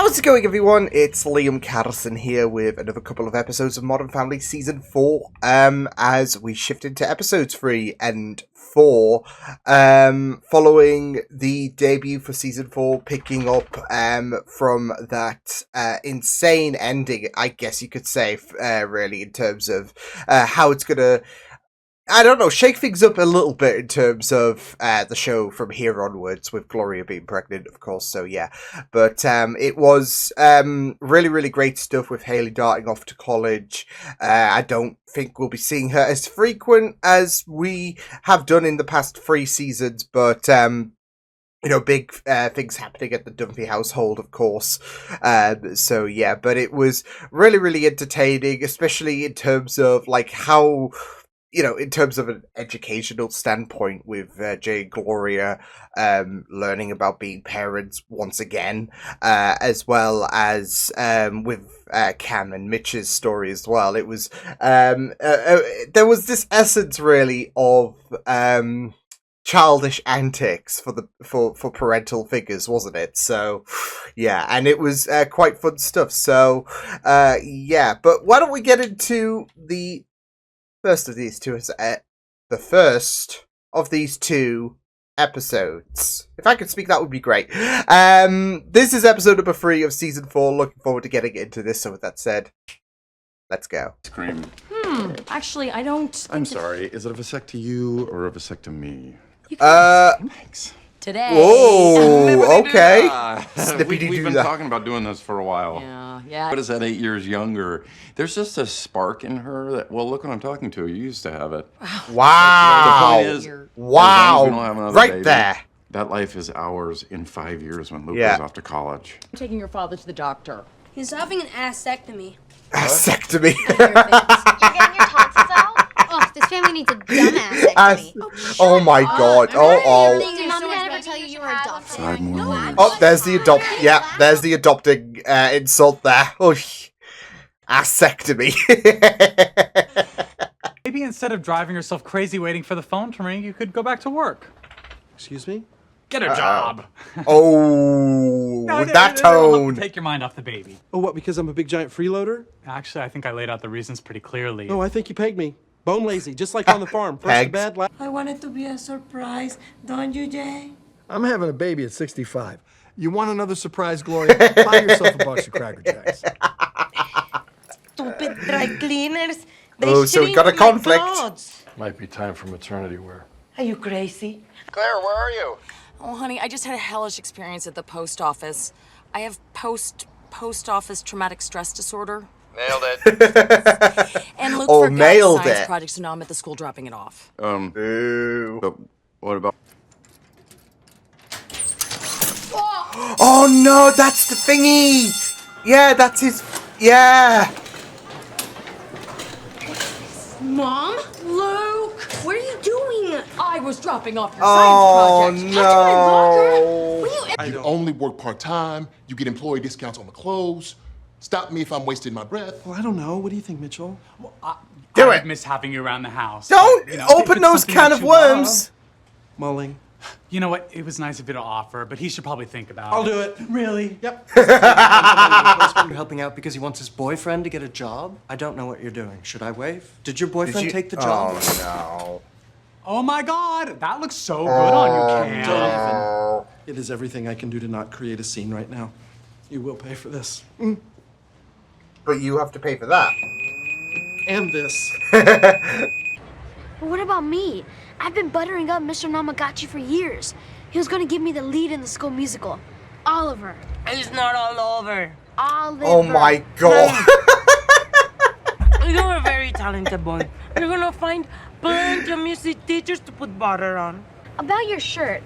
How's it going, everyone? It's Liam Catterson here with another couple of episodes of Modern Family Season 4, as we shift into episodes 3 and 4, following the debut for Season 4, picking up from that insane ending, I guess you could say, really, in terms of how it's gonna, I don't know, shake things up a little bit in terms of the show from here onwards, with Gloria being pregnant, of course, so yeah. But it was really, really great stuff with Haley darting off to college. I don't think we'll be seeing her as frequent as we have done in the past 3 seasons, but you know, big things happening at the Dunphy household, of course. So yeah, but it was really, really entertaining, especially in terms of like how, you know, in terms of an educational standpoint, with Jay and Gloria learning about being parents once again, as well as with Cam and Mitch's story as well. It was there was this essence really of childish antics for parental figures, wasn't it? So yeah, and it was quite fun stuff. So yeah, but why don't we get into the first of these two, the first of these 2 episodes. If I could speak, that would be great. This is episode number 3 of season 4. Looking forward to getting into this. So with that said, let's go. Scream. Actually, I don't. I'm sorry. Is it a vasect to you or a vasect to me? Thanks. Today. Whoa, okay. We've been talking about doing this for a while. Yeah. What is that, 8 years younger? There's just a spark in her that, well, look what I'm talking to. You used to have it. Wow. The point is, wow. we don't have another Right baby, there. that life is ours in 5 years when Luke goes off to college. I'm taking your father to the doctor. He's having an asectomy. Asectomy. You're getting your tonsils out? Oh, this family needs a dumbass asectomy. Oh my god. Did mom and dad ever tell you you were adopted? 5 more years. Oh, there's the there's the adopting insult there. Oh, asectomy. Maybe instead of driving yourself crazy waiting for the phone to ring, you could go back to work. Excuse me? Get a job. Oh, with that tone. Take your mind off the baby. Oh, what, because I'm a big giant freeloader? Actually, I think I laid out the reasons pretty clearly. Oh, I think you pegged me. Bone lazy, just like on the farm. First to bed, last... I want it to be a surprise, don't you, Jay? I'm having a baby at 65. You want another surprise, Gloria? Buy yourself a box of Cracker Jacks. Stupid dry cleaners. Oh, so we got a conflict. Might be time for maternity wear. Are you crazy? Claire, where are you? Oh, honey, I just had a hellish experience at the post office. I have post office traumatic stress disorder. Nailed it. And Luke Oh, forgot nailed a science it. project, so now I'm at the school dropping it off. Ooh. But what about... Oh no, that's the thingy. Yeah, that's his. Yeah. Mom? Luke? What are you doing? I was dropping off your Oh science project. no. You only work part-time, you get employee discounts on the clothes. Stop me if I'm wasting my breath. Well, I don't know. What do you think, Mitchell? Do I it. would miss having you around the house. Don't but, you know, if open it's those something can that of you love- worms. Mulling. You know what? It was nice of you to offer, but he should probably think about I'll it. do it. Really? Yep. You're helping out because he wants his boyfriend to get a job? I don't know what you're doing. Should I wave? Did your boyfriend take the job? Oh no. Oh my God, that looks so good on you, Cam. Don't even. It is everything I can do to not create a scene right now. You will pay for this. But you have to pay for that. And this. But what about me? I've been buttering up Mr. Namagotchi for years. He was going to give me the lead in the school musical. Oliver. It's not all over. Oliver. Oh my god. You're a very talented boy. You're gonna find plenty of music teachers to put butter on. About your shirt.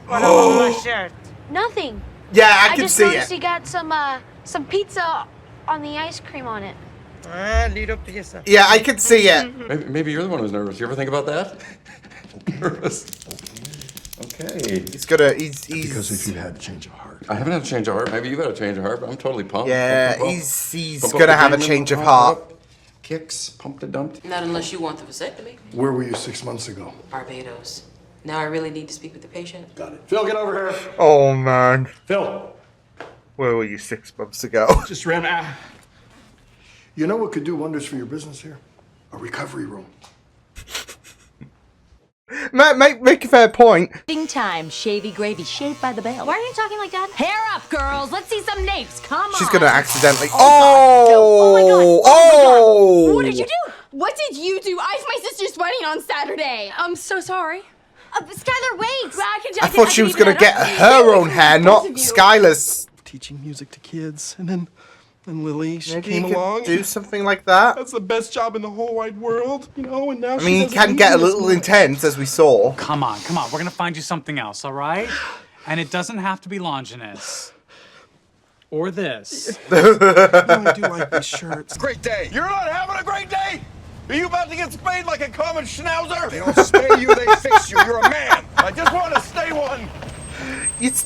What about my shirt? Nothing. Yeah, I can just see noticed it. you got some pizza on the ice cream on it. Little pizza. Yeah, I can see it. Maybe you're the one who's nervous. You ever think about that? Nervous. Okay. He's gonna. Because if He's. you had a change of heart. I haven't had a change of heart. Maybe you've had a change of heart, but I'm totally pumped. Yeah, Pump. he's Pump up gonna the have a adrenaline, change of pump heart. up. Kicks, pumped and dumped. Not unless you want the vasectomy. Where were you 6 months ago? Barbados. Now I really need to speak with the patient. Got it. Phil, get over here. Oh man. Phil. Where were you 6 months ago? Just ran out. You know what could do wonders for your business here? A recovery room. Make a fair point. Thing time, shavy gravy, shaved by the bell. Why are you talking like that? Hair up, girls. Let's see some napes. Come on. She's gonna accidentally. Oh, my God. Oh! What did you do? What did you do? I was my sister's wedding on Saturday. I'm so sorry. Skylar, wait! I thought she was gonna get her own hair, not Skylar's. Teaching music to kids, and then Lily, she Maybe came you could along. do something like that. That's the best job in the whole wide world, you know. And now I mean, you can get a little intense, as we saw. Come on. We're gonna find you something else, all right? And it doesn't have to be Longinus. Or this. I do like these shirts. Great day. You're not having a great day? Are you about to get spayed like a common schnauzer? They don't spay you, they fix you. You're a man. I just want to stay one.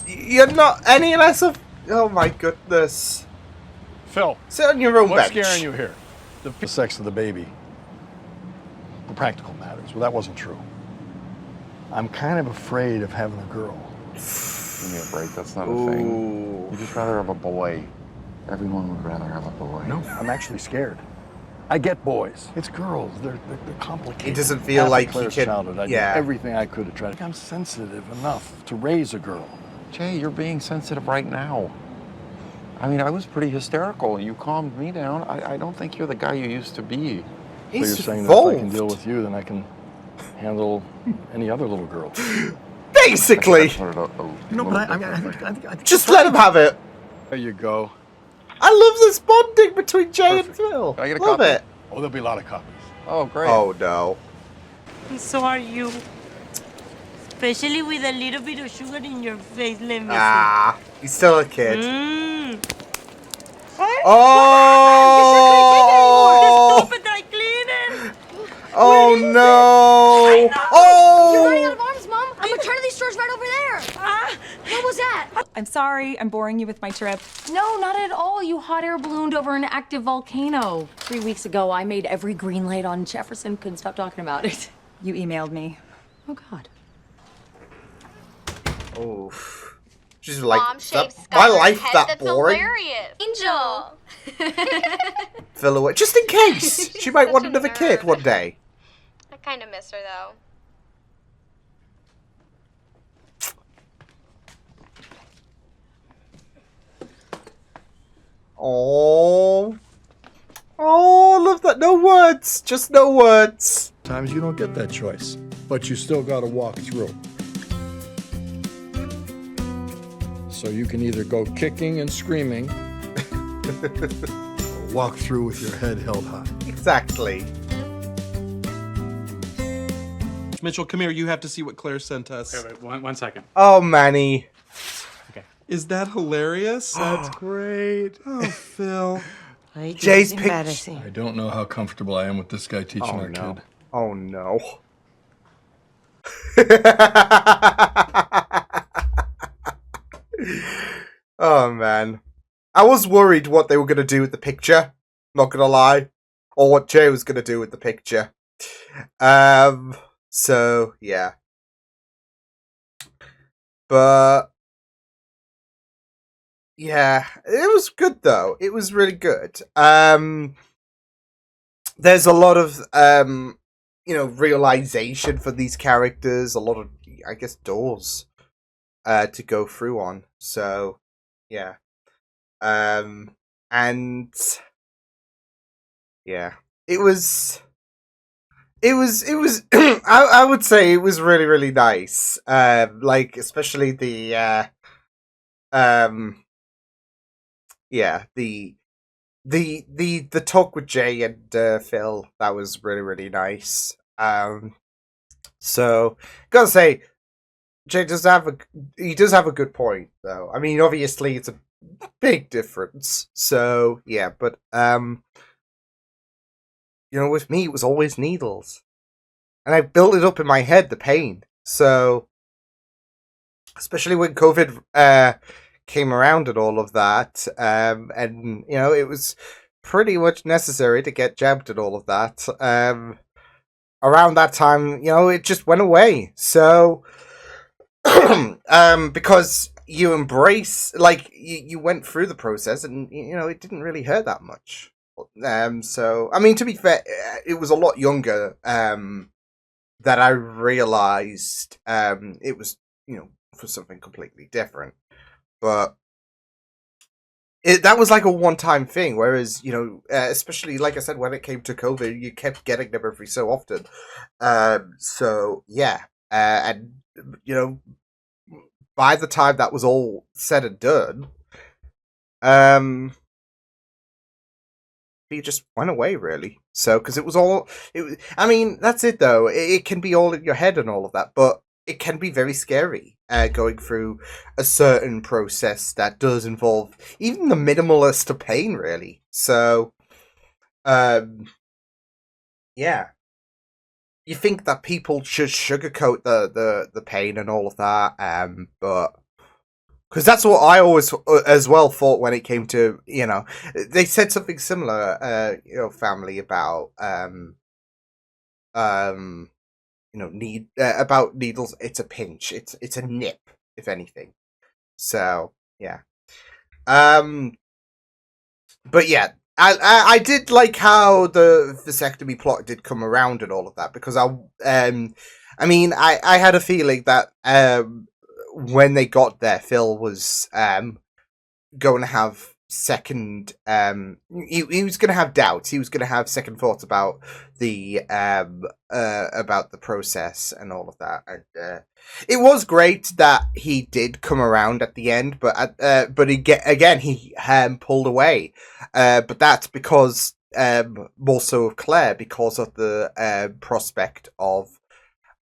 You're not any less of. Oh my goodness. Phil, Sit on your own what's bench. scaring you here? The sex of the baby. The practical matters. Well, that wasn't true. I'm kind of afraid of having a girl. Give me a break. That's not a thing. You'd just rather have a boy. Everyone would rather have a boy. No, I'm actually scared. I get boys. It's girls. They're complicated. It doesn't feel After like Claire's he can. childhood, I did everything I could to try to. I'm sensitive enough to raise a girl. Jay, you're being sensitive right now. I mean, I was pretty hysterical. You calmed me down. I don't think you're the guy you used to be. So you're saying that if I can deal with you, then I can handle any other little girl. Basically. No, but I think Just let him have it. There you go. I love this bonding between Jay and Phil. Can I get a love copy? it. Oh, there'll be a lot of copies. Oh, great. Oh no. And so are you. Especially with a little bit of sugar in your face, let me Ah, he's still a kid. see. Mmm. Oh! Stupid dry cleaning. Oh no! Oh! You're running out of arms, Mom. A maternity store's right over there. What was that? I'm sorry, I'm boring you with my trip. No, not at all. You hot air ballooned over an active volcano. 3 weeks ago, I made every green light on Jefferson. Couldn't stop talking about it. You emailed me. Oh, God. Oh. She's like, Mom shaves my Skylar's life head. that That's boring? hilarious. Angel. Phil away. Just in case. She might want another kid one day. I kind of miss her, though. Oh. Oh, love that. No words. Just no words. Times you don't get that choice, but you still got to walk through. So you can either go kicking and screaming, or walk through with your head held high. Exactly. Mitchell, come here. You have to see what Claire sent us. Wait, one second. Oh, Manny. Is that hilarious? That's great. Oh, Phil. Jay's embarrassing. I don't know how comfortable I am with this guy teaching our no. kid. Oh no. Oh man. I was worried what they were going to do with the picture. Not going to lie. Or what Jay was going to do with the picture. So, yeah. But yeah, it was good though. It was really good. There's a lot of realization for these characters, a lot of, I guess, doors to go through on. So, yeah. And yeah, it was I would say it was really, really nice. Like, especially the the talk with Jay and Phil, that was really, really nice. So gotta say, Jay does have a good point though. I mean, obviously it's a big difference. So yeah, but with me it was always needles, and I built it up in my head, the pain. So especially when COVID came around and all of that, and it was pretty much necessary to get jabbed and all of that. Around that time, it just went away. So because you embrace, like, you went through the process, and it didn't really hurt that much. So I mean, to be fair, it was a lot younger that I realized it was for something completely different, but that was like a one-time thing. Whereas especially like I said, when it came to COVID, you kept getting them every so often. So yeah, and by the time that was all said and done, he just went away, really. So, because I mean, that's it though. It can be all in your head and all of that, but it can be very scary going through a certain process that does involve even the minimalist of pain, really. So, yeah. You think that people should sugarcoat the pain and all of that, but because that's what I always as well thought when it came to they said something similar family about about needles. It's a pinch, it's a nip, if anything. So yeah, but yeah, I did like how the vasectomy plot did come around and all of that, because I mean I had a feeling that when they got there, Phil was going to have second he was going to have doubts. He was going to have second thoughts about the process and all of that, and it was great that he did come around at the end, but again he pulled away, but that's because more so of Claire, because of the prospect of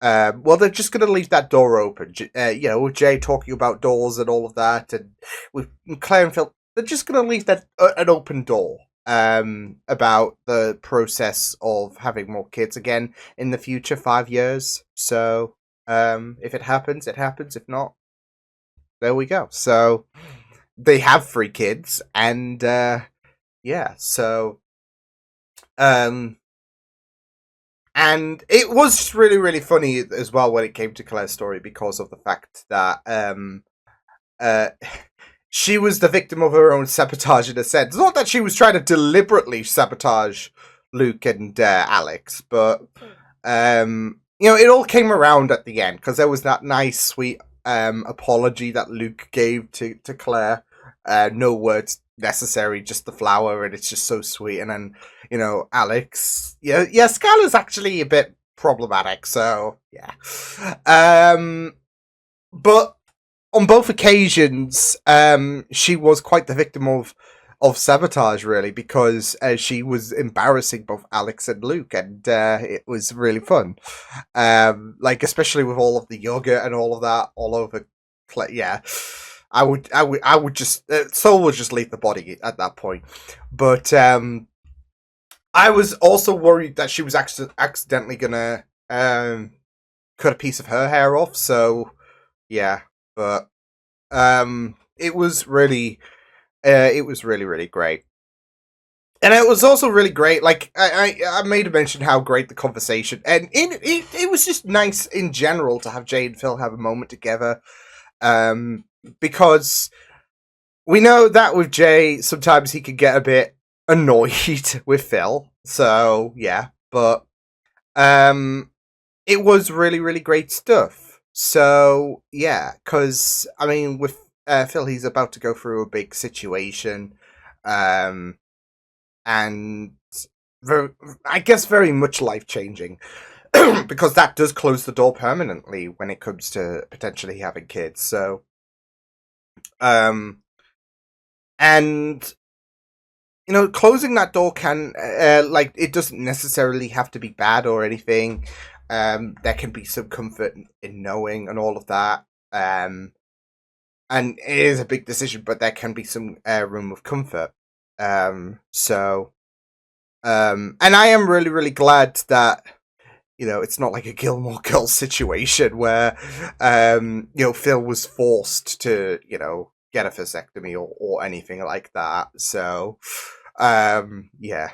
well, they're just going to leave that door open. With Jay talking about doors and all of that, and with Claire and Phil, they're just going to leave that an open door about the process of having more kids again in the future, 5 years. So, if it happens, it happens. If not, there we go. So, they have 3 kids, and yeah, so and it was really, really funny as well when it came to Claire's story, because of the fact that she was the victim of her own sabotage, in a sense. Not that she was trying to deliberately sabotage Luke and Alex, but it all came around at the end, because there was that nice, sweet apology that Luke gave to Claire. No words necessary, just the flower, and it's just so sweet. And then Alex, yeah, Skylar's actually a bit problematic, so yeah. But on both occasions, she was quite the victim of sabotage, really, because she was embarrassing both Alex and Luke, and it was really fun. Like, especially with all of the yogurt and all of that all over. Yeah, I would just Soul would just leave the body at that point. But I was also worried that she was accidentally gonna cut a piece of her hair off. So yeah, but it was really really great. And it was also really great. Like I made a mention how great the conversation, and it was just nice in general to have Jay and Phil have a moment together. Because we know that with Jay, sometimes he could get a bit annoyed with Phil. So yeah, but it was really, really great stuff. So yeah, because I mean, with Phil, he's about to go through a big situation, and I guess very much life changing. Because that does close the door permanently when it comes to potentially having kids. So, and closing that door can like, it doesn't necessarily have to be bad or anything. There can be some comfort in knowing and all of that. And it is a big decision, but there can be some room of comfort. So, and I am really, really glad that it's not like a Gilmore Girls situation where, Phil was forced to, get a vasectomy or anything like that. So, yeah.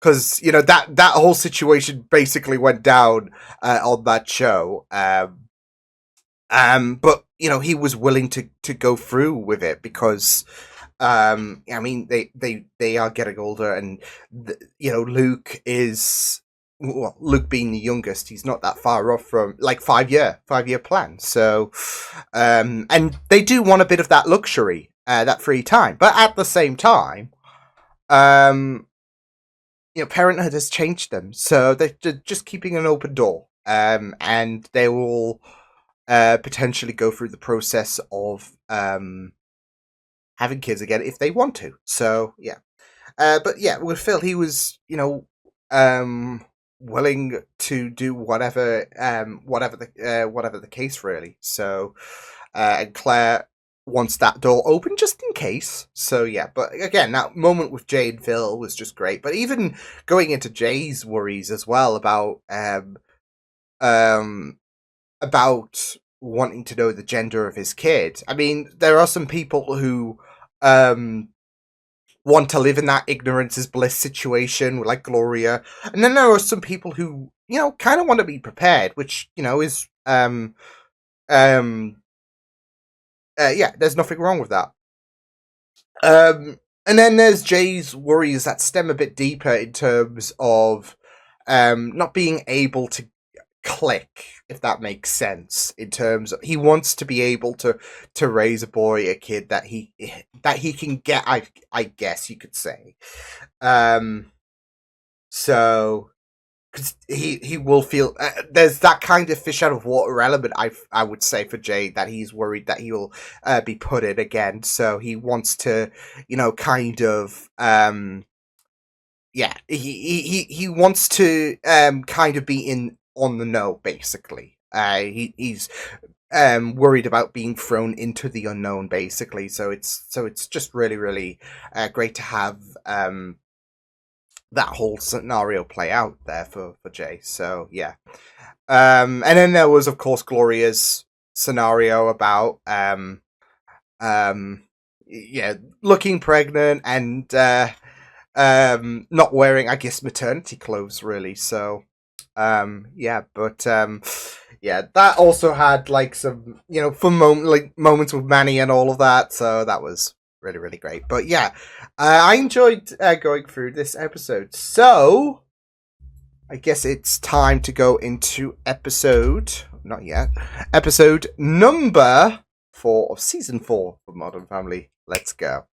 Because, that whole situation basically went down on that show. But he was willing to go through with it because I mean they are getting older, and Luke is, well, Luke being the youngest, he's not that far off from like 5-year plan. So and they do want a bit of that luxury, that free time, but at the same time, parenthood has changed them, so they're just keeping an open door, and they will potentially go through the process of having kids again if they want to. So yeah, but yeah, with Phil, he was willing to do whatever the case really. So and Claire wants that door open just in case. So yeah, but again, that moment with Jay and Phil was just great. But even going into Jay's worries as well about wanting to know the gender of his kid. I mean, there are some people who want to live in that ignorance is bliss situation, like Gloria, and then there are some people who kind of want to be prepared, which is yeah, there's nothing wrong with that. And then there's Jay's worries that stem a bit deeper in terms of not being able to click, if that makes sense, in terms of he wants to be able to raise a kid that he can get, I guess you could say. So because he will feel there's that kind of fish out of water element, I would say, for Jay, that he's worried that he will be put in again. So he wants to kind of yeah, he wants to kind of be on the know, basically. He's worried about being thrown into the unknown, basically. So it's just really, really great to have that whole scenario play out there for Jay. So yeah, and then there was, of course, Gloria's scenario about yeah, looking pregnant and not wearing, I guess, maternity clothes, really. So yeah, but yeah, that also had like some fun moments with Manny and all of that. So that was really, really great. But yeah, I enjoyed going through this episode. So I guess it's time to go into episode number 4 of season 4 of Modern Family. Let's go.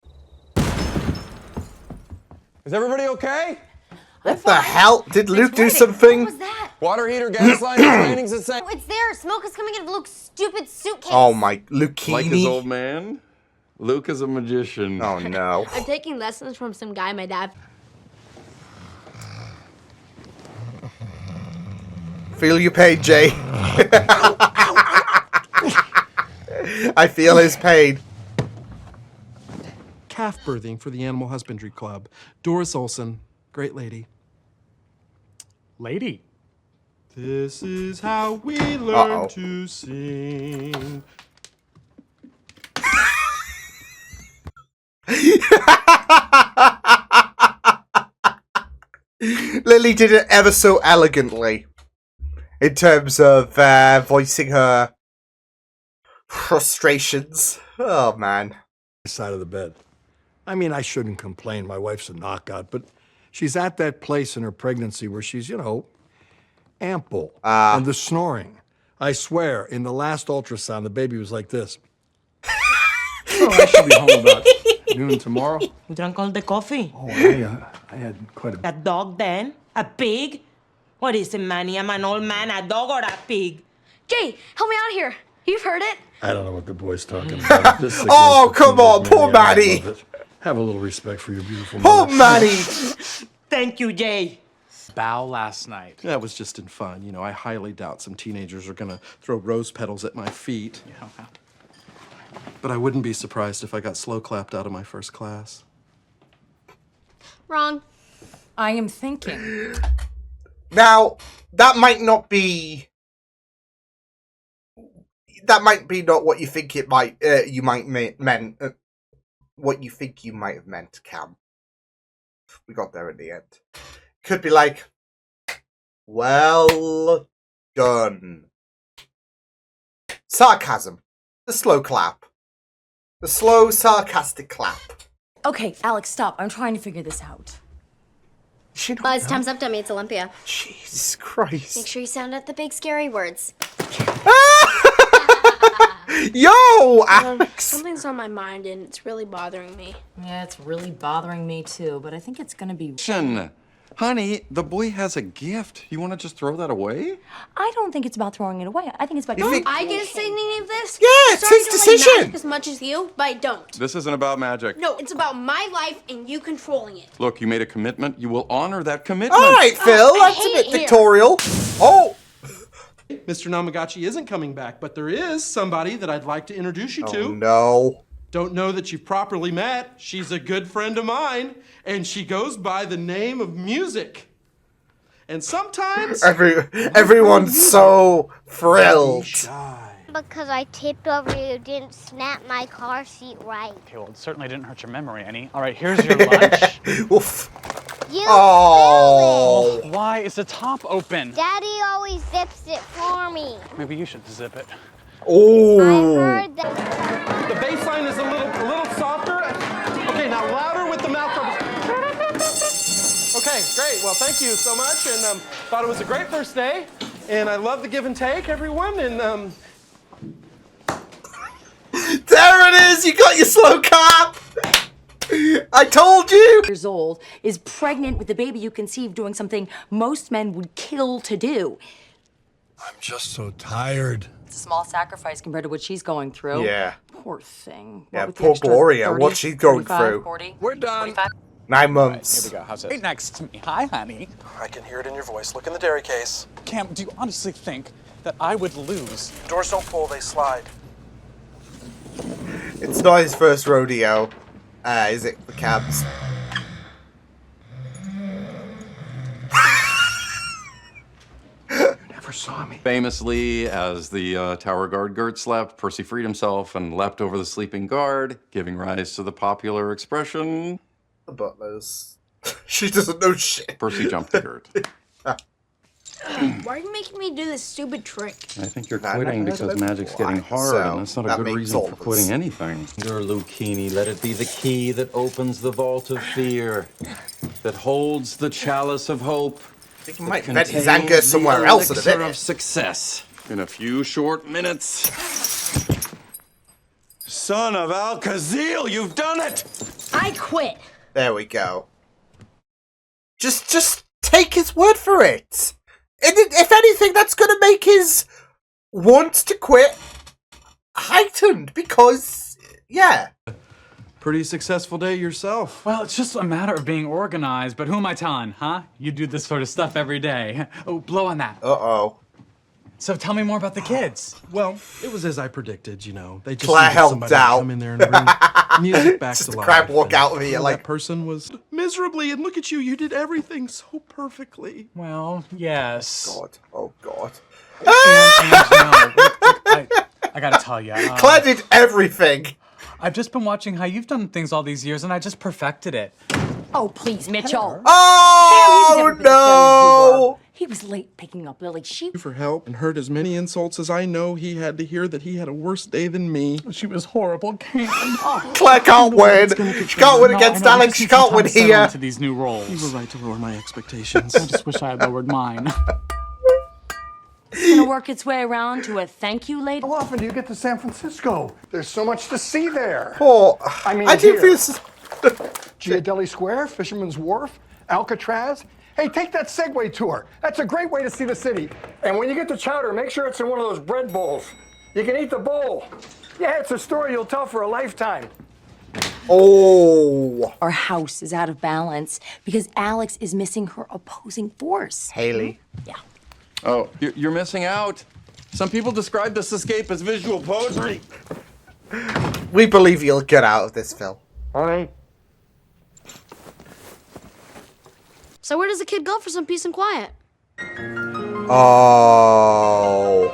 Is everybody okay? What the hell? Did Luke do something? What was that? Water heater, gas line, explaining the same. Oh, it's there. Smoke is coming out of Luke's stupid suitcase. Oh my, Lukini. Like his old man? Luke is a magician. Oh no. I'm taking lessons from some guy my dad. Feel your pain, Jay. I feel his pain. Calf birthing for the Animal Husbandry Club. Doris Olson, great lady. Lady. This is how we learn to sing. Lily did it ever so elegantly in terms of voicing her frustrations. Oh man. Side of the bed. I mean, I shouldn't complain. My wife's a knockout, but she's at that place in her pregnancy where she's, ample. And the snoring. I swear, in the last ultrasound, the baby was like this. Oh, I should be home about noon tomorrow. You drank all the coffee. Oh, I had quite a... A dog then? A pig? What is it, Manny? I'm an old man, a dog or a pig? Jay, help me out here. You've heard it. I don't know what the boy's talking about. Oh, come on, poor Manny. Have a little respect for your beautiful mother. Poor Manny. Thank you, Jay. Bow last night. That was just in fun. I highly doubt some teenagers are going to throw rose petals at my feet. Yeah. But I wouldn't be surprised if I got slow clapped out of my first class. Wrong. I am thinking. Now, that might not be not what you think it might. You might meant what you think you might have meant, Cam. We got there in the end. Could be like, well done. Sarcasm. The slow clap. The slow, sarcastic clap. Okay, Alex, stop. I'm trying to figure this out. Buzz, time's up, dummy. It's Olympia. Jesus Christ. Make sure you sound out the big scary words. Yo, Alex! Something's on my mind and it's really bothering me. Yeah, it's really bothering me too, but I think it's gonna be... Honey, the boy has a gift. You want to just throw that away? I don't think it's about throwing it away. I think it's about... Don't I get to say any of this? Yeah, it's Sorry, his I don't like decision. magic as much as you, but I don't. This isn't about magic. No, it's about my life and you controlling it. Look, you made a commitment. You will honor that commitment. All right, Phil, that's a bit dictatorial. Oh! Mr. Namagotchi isn't coming back, but there is somebody that I'd like to introduce you to. Oh, no. Don't know that you've properly met. She's a good friend of mine, and she goes by the name of Music. And sometimes... Everyone's so thrilled. Because I tipped over you, didn't snap my car seat right. Okay, well, it certainly didn't hurt your memory any. All right, here's your lunch. Oof. You Oh. Why is the top open? Daddy always zips it for me. Maybe you should zip it. Oh. I heard that. The bass line is a little softer. Okay, now louder with the mouth. Okay, great. Well, thank you so much, and thought it was a great first day, and I love the give and take, everyone, and There it is! You got your slow clap! I told you! Years old, is pregnant with the baby you conceived doing something most men would kill to do. I'm just so tired. It's a small sacrifice compared to what she's going through. Yeah. Poor thing. Yeah, What with the poor extra Gloria, 30, what she's going 45, through. 40, We're done. 45. 9 months. Here we go. How's it? Right next to me. Hi, honey. I can hear it in your voice. Look in the dairy case. Cam, do you honestly think that I would lose? Doors don't pull, they slide. It's not his first rodeo, is it, the cabs? Never saw me. Famously, as the tower guard Gert slept, Percy freed himself and leapt over the sleeping guard, giving rise to the popular expression... The butlers. She doesn't know shit. Percy jumped the Gert. Why are you making me do this stupid trick? I think you're Nah, quitting nah, because nah, magic's nah, getting hard, so and that's not a that good makes reason all for of us. quitting anything. Your Lucchini, let it be the key that opens the vault of fear, that holds the chalice of hope. I think he might vent his anger somewhere else in a elixir bit. of success. In a few short minutes. Son of Al-Khazil, you've done it! I quit. There we go. Just take his word for it. If anything, that's going to make his want to quit heightened because, yeah. Pretty successful day yourself. Well, it's just a matter of being organized, but who am I telling, huh? You do this sort of stuff every day. Oh, blow on that. Uh-oh. So tell me more about the kids. Well, it was as I predicted, you know. They just Claire needed helped somebody out. to come in there and bring music back Just to the life. crab walk and, out of here, you know, like- that person was miserably, and look at you, you did everything so perfectly. Well, yes. God. Oh, God. I gotta tell you. Claire did everything. I've just been watching how you've done things all these years, and I just perfected it. Oh, please, Mitchell. Oh, no. He was late picking up Lily. She... For help and heard as many insults as I know he had to hear that he had a worse day than me. She was horrible, Cam. Claire can't win. She can't win against Alex. She can't win here. Into these new roles. You were right to lower my expectations. I just wish I had lowered mine. It's gonna work its way around to a thank you later. How often do you get to San Francisco? There's so much to see there. Oh, I mean, I do here. feel... Giardelli Square, Fisherman's Wharf, Alcatraz. Hey, take that Segway tour. That's a great way to see the city. And when you get to Chowder, make sure it's in one of those bread bowls. You can eat the bowl. Yeah, it's a story you'll tell for a lifetime. Oh. Our house is out of balance because Alex is missing her opposing force. Haley. Yeah. Oh, you're missing out. Some people describe this escape as visual poetry. We believe you'll get out of this, Phil. All right. So where does the kid go for some peace and quiet? Oh.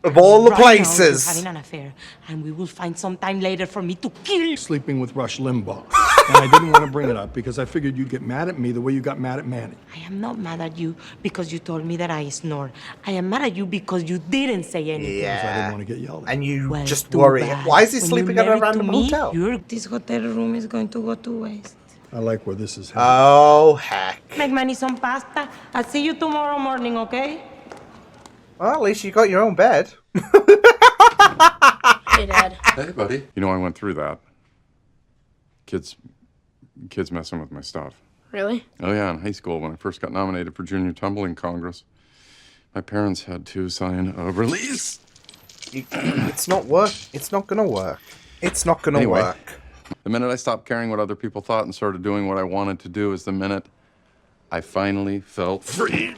Of all the Right now, places. you're having an affair, and we will find some time later for me to kill you. Sleeping with Rush Limbaugh. And I didn't want to bring it up because I figured you'd get mad at me the way you got mad at Manny. I am not mad at you because you told me that I snore. I am mad at you because you didn't say anything. Because I didn't want to get yelled at. And you Well, just too worry. bad. Why is he When sleeping you're at a married random to me, hotel? This hotel room is going to go to waste. I like where this is headed. Oh, heck. Make Manny some pasta. I'll see you tomorrow morning, okay? Well, at least you got your own bed. Hey, Dad. Hey, buddy. You know, I went through that. Kids messing with my stuff. Really? Oh, yeah, in high school, when I first got nominated for Junior Tumbling Congress, my parents had to sign a release. It's not work. It's not gonna work. It's not gonna work. The minute I stopped caring what other people thought and started doing what I wanted to do is the minute I finally felt free.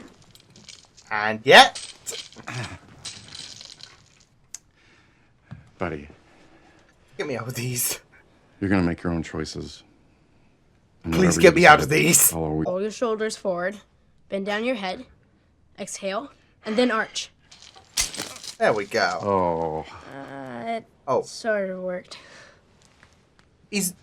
And yet... Buddy, Get me out of these. you're gonna make your own choices. And Please whatever get you me out decide, of these. follow. Roll your shoulders forward, bend down your head, exhale, and then arch. There we go. Oh. It sort of worked. He's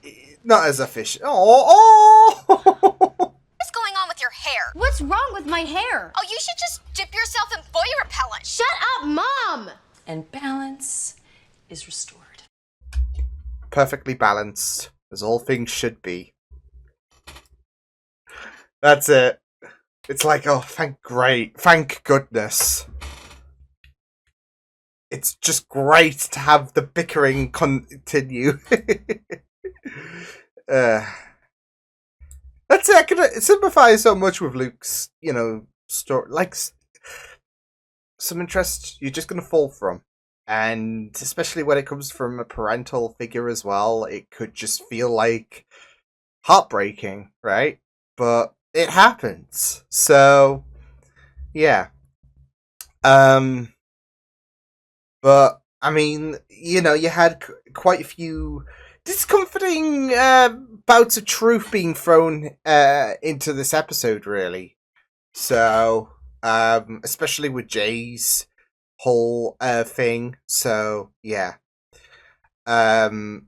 not as efficient. Oh! What's going on with your hair? What's wrong with my hair? Oh, you should just dip yourself in boy repellent. Shut up, Mom! And balance is restored. Perfectly balanced, as all things should be. That's it. It's like, oh, thank goodness. It's just great to have the bickering continue. That's it. I can sympathize so much with Luke's, story. Like, some interest you're just going to fall from. And especially when it comes from a parental figure as well, it could just feel like heartbreaking, right? But it happens. So, yeah. But, I mean, you had quite a few discomforting bouts of truth being thrown into this episode, really. So, especially with Jay's whole thing. So, yeah. And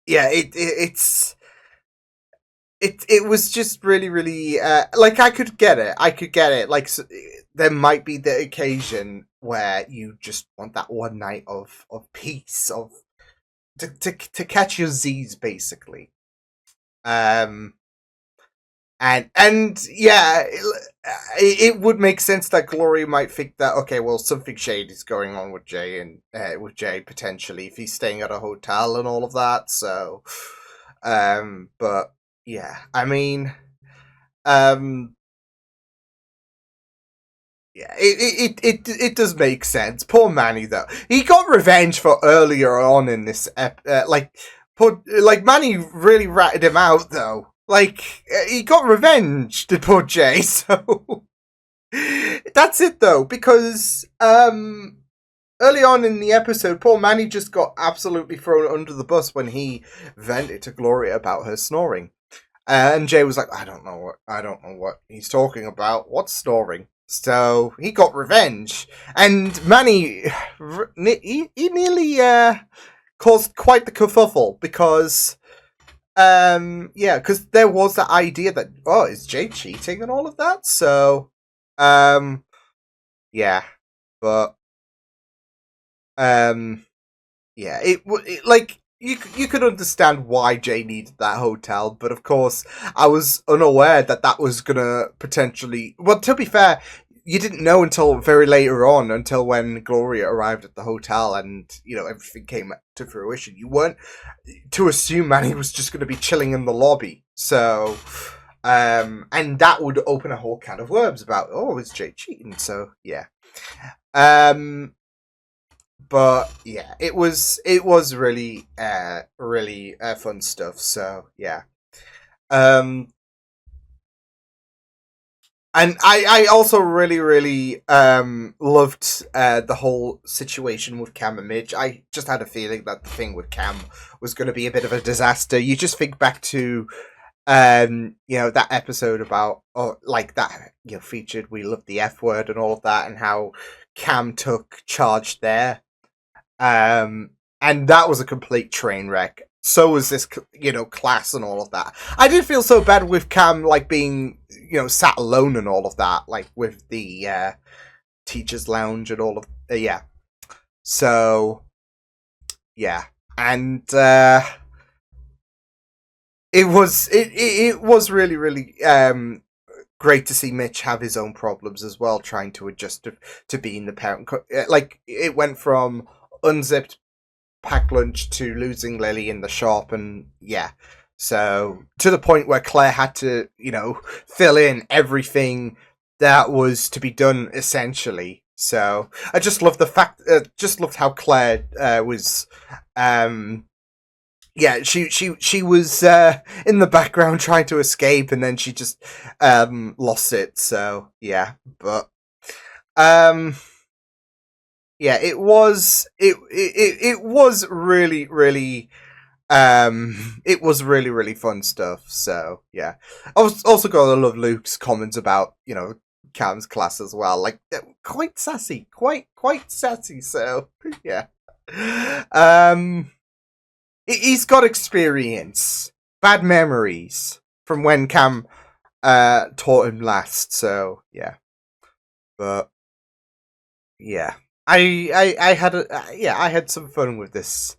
yeah, it was just really, really like I could get it. Like, there might be the occasion where you just want that one night of peace, to catch your Z's, basically. And yeah, it would make sense that Gloria might think that, okay, well, something shady is going on with Jay and with Jay potentially if he's staying at a hotel and all of that. So, but yeah, I mean, yeah, it does make sense. Poor Manny, though, he got revenge for earlier on in this Manny really ratted him out, though. Like, he got revenge to poor Jay, so that's it, though, because early on in the episode, poor Manny just got absolutely thrown under the bus when he vented to Gloria about her snoring. And Jay was like, I don't know what he's talking about. What's snoring? So he got revenge, and Manny, he nearly caused quite the kerfuffle because, because there was the idea that, oh, is Jay cheating and all of that? So, yeah, but, yeah, it like. You could understand why Jay needed that hotel, but of course, I was unaware that was gonna potentially... Well, to be fair, you didn't know until very later on, until when Gloria arrived at the hotel and, everything came to fruition. You weren't to assume Manny was just gonna be chilling in the lobby. So, and that would open a whole can of worms about, oh, is Jay cheating? So, yeah. But yeah, it was really really fun stuff. So yeah, and I also really loved the whole situation with Cam and Midge. I just had a feeling that the thing with Cam was going to be a bit of a disaster. You just think back to that episode about featured We Love the F Word and all of that, and how Cam took charge there. And and that was a complete train wreck. So was this, you know, class and all of that. I did feel so bad with Cam, like, being, you know, sat alone and all of that, like, with the teacher's lounge and all of, yeah. So, yeah. And it was really, really great to see Mitch have his own problems as well, trying to adjust to being the parent. Like, it went from unzipped packed lunch to losing Lily in the shop, and yeah, so to the point where Claire had to, you know, fill in everything that was to be done essentially. So I just love the fact, just loved how Claire was, yeah, she was in the background trying to escape, and then she just lost it. So yeah, but yeah, it was really, really it was really, really fun stuff. So yeah, I was also gonna love Luke's comments about, you know, Cam's class as well. Like, quite sassy, quite sassy. So yeah, he's got experience, bad memories from when Cam taught him last. So yeah, but yeah. I had some fun with this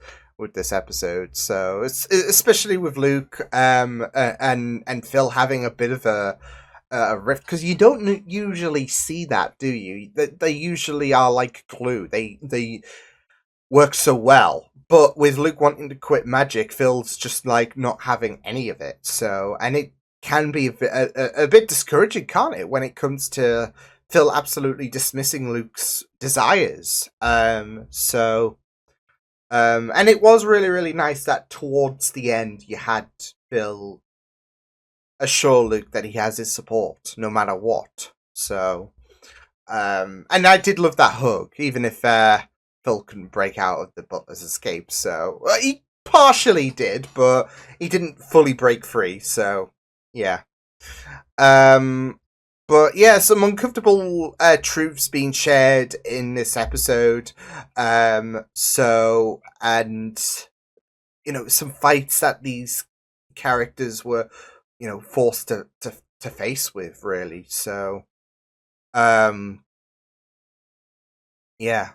episode. So it's especially with Luke and Phil having a bit of a rift, because you don't usually see that, do you? They usually are like glue. They work so well. But with Luke wanting to quit magic, Phil's just like not having any of it. So, and it can be a bit discouraging, can't it, when it comes to Phil absolutely dismissing Luke's desires. So, and it was really, really nice that towards the end you had Phil assure Luke that he has his support no matter what. So, and I did love that hug, even if Phil couldn't break out of the Butler's escape. So he partially did, but he didn't fully break free. So yeah. But yeah, some uncomfortable truths being shared in this episode. So, and, you know, some fights that these characters were, you know, forced to face with, really. So, yeah,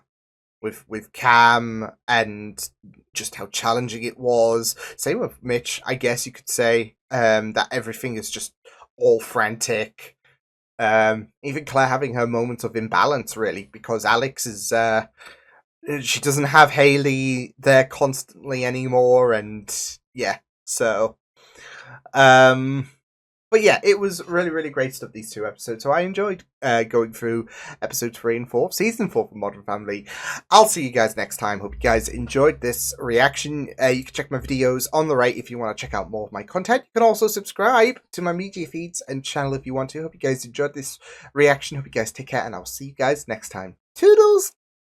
with Cam and just how challenging it was. Same with Mitch, I guess you could say, that everything is just all frantic. Even Claire having her moments of imbalance, really, because Alex is, she doesn't have Haley there constantly anymore, and yeah, so, but yeah, it was really, really great stuff, these two episodes, so I enjoyed going through episode 3 and 4 of season 4 for Modern Family. I'll see you guys next time. Hope you guys enjoyed this reaction. You can check my videos on the right if you want to check out more of my content. You can also subscribe to my media feeds and channel if you want to. Hope you guys enjoyed this reaction. Hope you guys take care, and I'll see you guys next time. Toodles!